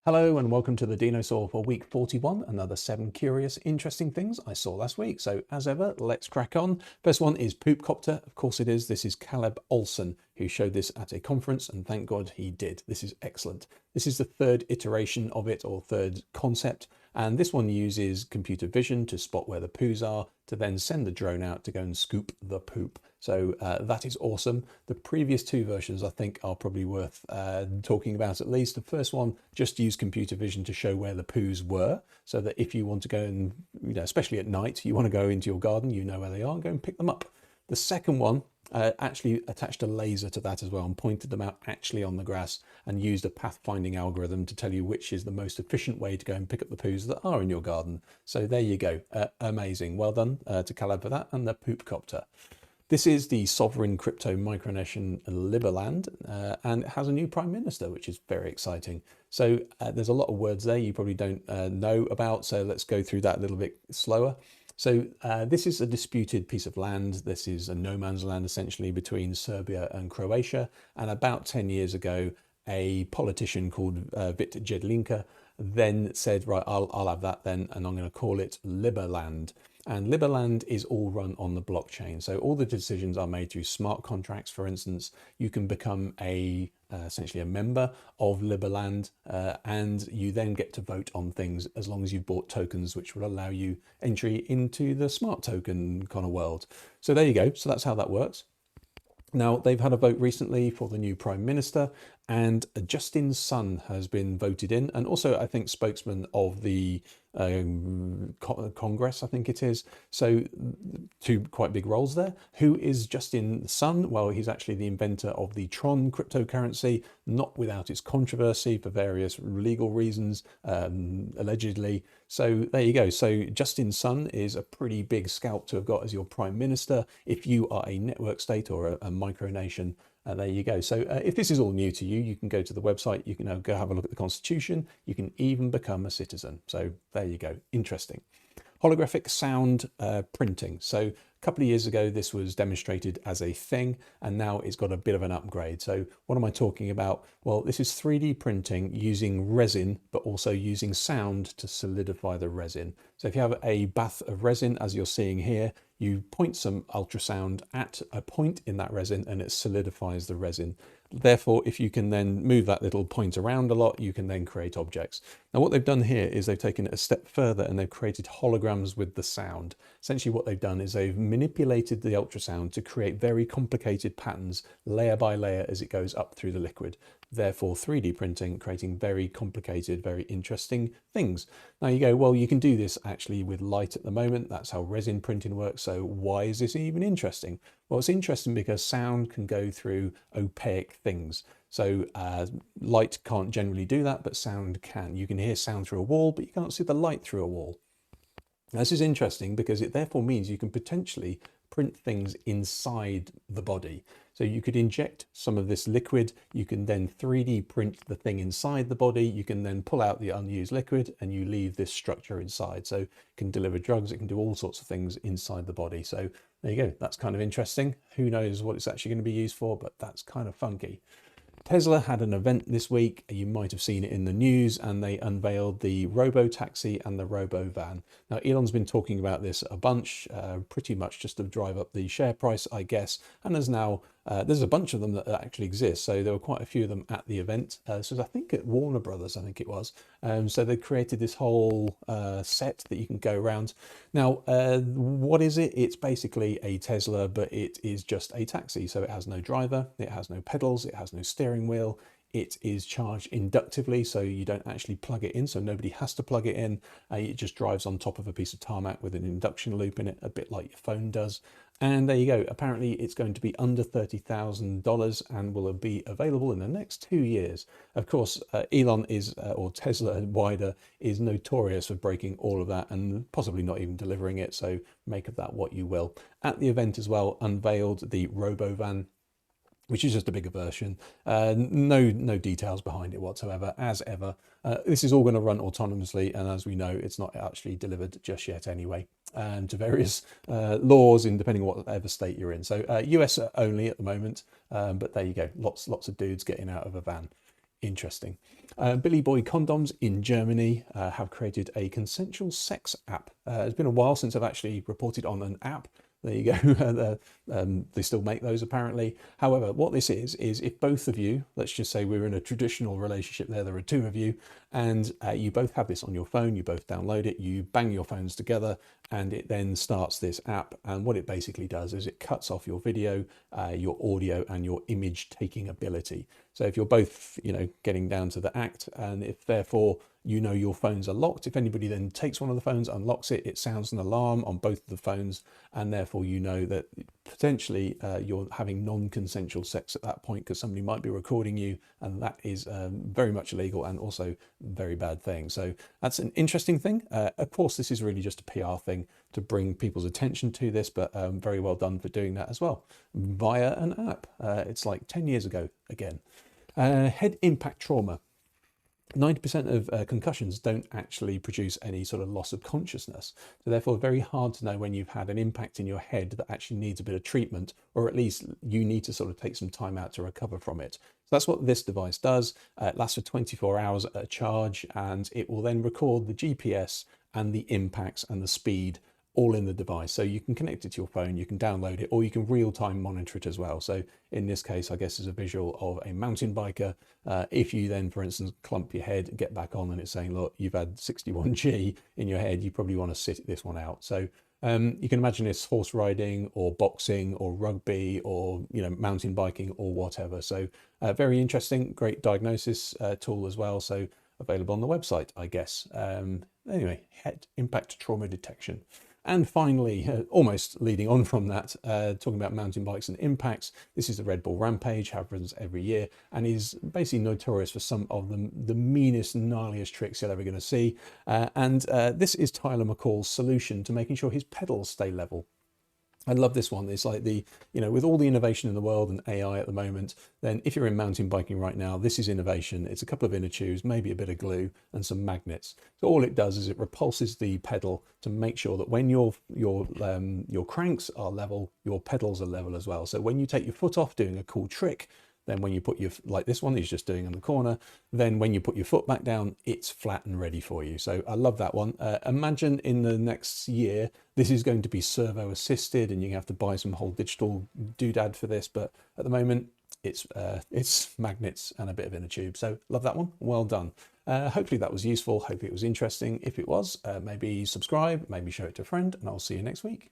Hello and welcome to the Dinosaur for week 41, another 7 curious, interesting things I saw last week. So as ever, let's crack on. First one is Poopcopter. Of course it is. This is Caleb Olson who showed this at a conference, and thank God he did. This is excellent. This is the third iteration of it, or third concept, and this one uses computer vision to spot where the poos are, to then send the drone out to go and scoop the poop. So that is awesome. The previous two versions I think are probably worth talking about at least. The first one just used computer vision to show where the poos were, so that if you want to go and, especially at night, you want to go into your garden, you know where they are, and go and pick them up. The second one actually attached a laser to that as well and pointed them out actually on the grass and used a pathfinding algorithm to tell you which is the most efficient way to go and pick up the poos that are in your garden. So there you go. Amazing. Well done to Caleb for that and the Poopcopter. This is the sovereign crypto micronation Liberland, and it has a new prime minister, which is very exciting. So there's a lot of words there you probably don't know about, so let's go through that a little bit slower. So this is a disputed piece of land. This is a no man's land essentially between Serbia and Croatia. And about 10 years ago, a politician called Vit Jedlinka then said, right, I'll have that then, and I'm going to call it Liberland. And Liberland is all run on the blockchain. So all the decisions are made through smart contracts. For instance, you can become essentially a member of Liberland, and you then get to vote on things as long as you've bought tokens, which will allow you entry into the smart token kind of world. So there you go. So that's how that works. Now, they've had a vote recently for the new Prime Minister, and Justin Sun has been voted in, and also, I think, spokesman of the Congress, I think it is. So two quite big roles there. Who is Justin Sun? Well, he's actually the inventor of the Tron cryptocurrency, not without its controversy for various legal reasons, allegedly. So there you go. So Justin Sun is a pretty big scalp to have got as your prime minister if you are a network state or a micronation. There you go. So if this is all new to you, you can go to the website, you can go have a look at the Constitution, you can even become a citizen. So there you go. Interesting. Holographic sound printing. So a couple of years ago, this was demonstrated as a thing, and now it's got a bit of an upgrade. So what am I talking about? Well, this is 3D printing using resin, but also using sound to solidify the resin. So if you have a bath of resin, as you're seeing here, you point some ultrasound at a point in that resin and it solidifies the resin. Therefore, if you can then move that little point around a lot, you can then create objects. Now, what they've done here is they've taken it a step further and they've created holograms with the sound. Essentially, what they've done is they've manipulated the ultrasound to create very complicated patterns layer by layer as it goes up through the liquid. Therefore, 3D printing, creating very complicated, very interesting things. Now you go, well, you can do this actually with light at the moment. That's how resin printing works. So why is this even interesting? Well, it's interesting because sound can go through opaque things. So light can't generally do that, but sound can. You can hear sound through a wall, but you can't see the light through a wall. This is interesting because it therefore means you can potentially print things inside the body. So you could inject some of this liquid, you can then 3D print the thing inside the body, you can then pull out the unused liquid and you leave this structure inside. So it can deliver drugs, it can do all sorts of things inside the body. So there you go, that's kind of interesting. Who knows what it's actually going to be used for, but that's kind of funky. Tesla had an event this week, you might have seen it in the news, and they unveiled the Robo-Taxi and the Robo-Van. Now, Elon's been talking about this a bunch, pretty much just to drive up the share price, I guess, and there's now, there's a bunch of them that actually exist, so there were quite a few of them at the event. So I think at Warner Brothers, I think it was. So they created this whole set that you can go around. Now, what is it? It's basically a Tesla, but it is just a taxi. So it has no driver, it has no pedals, it has no steering wheel. It is charged inductively, so you don't actually plug it in, so nobody has to plug it in. It just drives on top of a piece of tarmac with an induction loop in it, a bit like your phone does. And there you go. Apparently it's going to be under $30,000 and will be available in the next 2 years. Of course, Elon is, or Tesla wider, is notorious for breaking all of that and possibly not even delivering it. So make of that what you will. At the event as well, unveiled the Robo-Van, which is just a bigger version. No details behind it whatsoever, as ever. This is all going to run autonomously, and as we know, it's not actually delivered just yet anyway, to various laws in depending on whatever state you're in. So US only at the moment, but there you go, lots of dudes getting out of a van. Interesting. Billy Boy Condoms in Germany have created a consensual sex app. It's been a while since I've actually reported on an app. There you go. They still make those apparently. However, what this is if both of you, let's just say we're in a traditional relationship there are two of you, and you both have this on your phone, you both download it, you bang your phones together, and it then starts this app. And what it basically does is it cuts off your video, your audio, and your image taking ability. So if you're both, getting down to the act, and if therefore your phones are locked, if anybody then takes one of the phones, unlocks it, it sounds an alarm on both of the phones, and therefore that potentially you're having non-consensual sex at that point, because somebody might be recording you, and that is very much illegal and also a very bad thing. So that's an interesting thing. Of course, this is really just a PR thing to bring people's attention to this, but very well done for doing that as well via an app. It's like 10 years ago again. Head impact trauma. 90% of concussions don't actually produce any sort of loss of consciousness. So therefore, very hard to know when you've had an impact in your head that actually needs a bit of treatment, or at least you need to sort of take some time out to recover from it. So that's what this device does. It lasts for 24 hours at a charge, and it will then record the GPS and the impacts and the speed all in the device. So you can connect it to your phone, you can download it, or you can real-time monitor it as well. So in this case, I guess is a visual of a mountain biker. If you then, for instance, clump your head, get back on, and it's saying, look, you've had 61G in your head, you probably want to sit this one out. So you can imagine this horse riding or boxing or rugby or mountain biking or whatever. So very interesting, great diagnosis tool as well. So available on the website, I guess. Anyway, head impact trauma detection. And finally, almost leading on from that, talking about mountain bikes and impacts, this is the Red Bull Rampage, happens every year, and is basically notorious for some of the meanest, gnarliest tricks you're ever going to see. This is Tyler McCall's solution to making sure his pedals stay level. I love this one. It's like with all the innovation in the world and AI at the moment, then if you're in mountain biking right now, this is innovation. It's a couple of inner tubes, maybe a bit of glue and some magnets. So all it does is it repulses the pedal to make sure that when your cranks are level, your pedals are level as well. So when you take your foot off doing a cool trick, then when you put like this one he's just doing in the corner, then when you put your foot back down, it's flat and ready for you. So I love that one. Imagine in the next year, this is going to be servo assisted and you have to buy some whole digital doodad for this. But at the moment, it's magnets and a bit of inner tube. So love that one. Well done. Hopefully that was useful. Hopefully it was interesting. If it was, maybe subscribe, maybe show it to a friend, and I'll see you next week.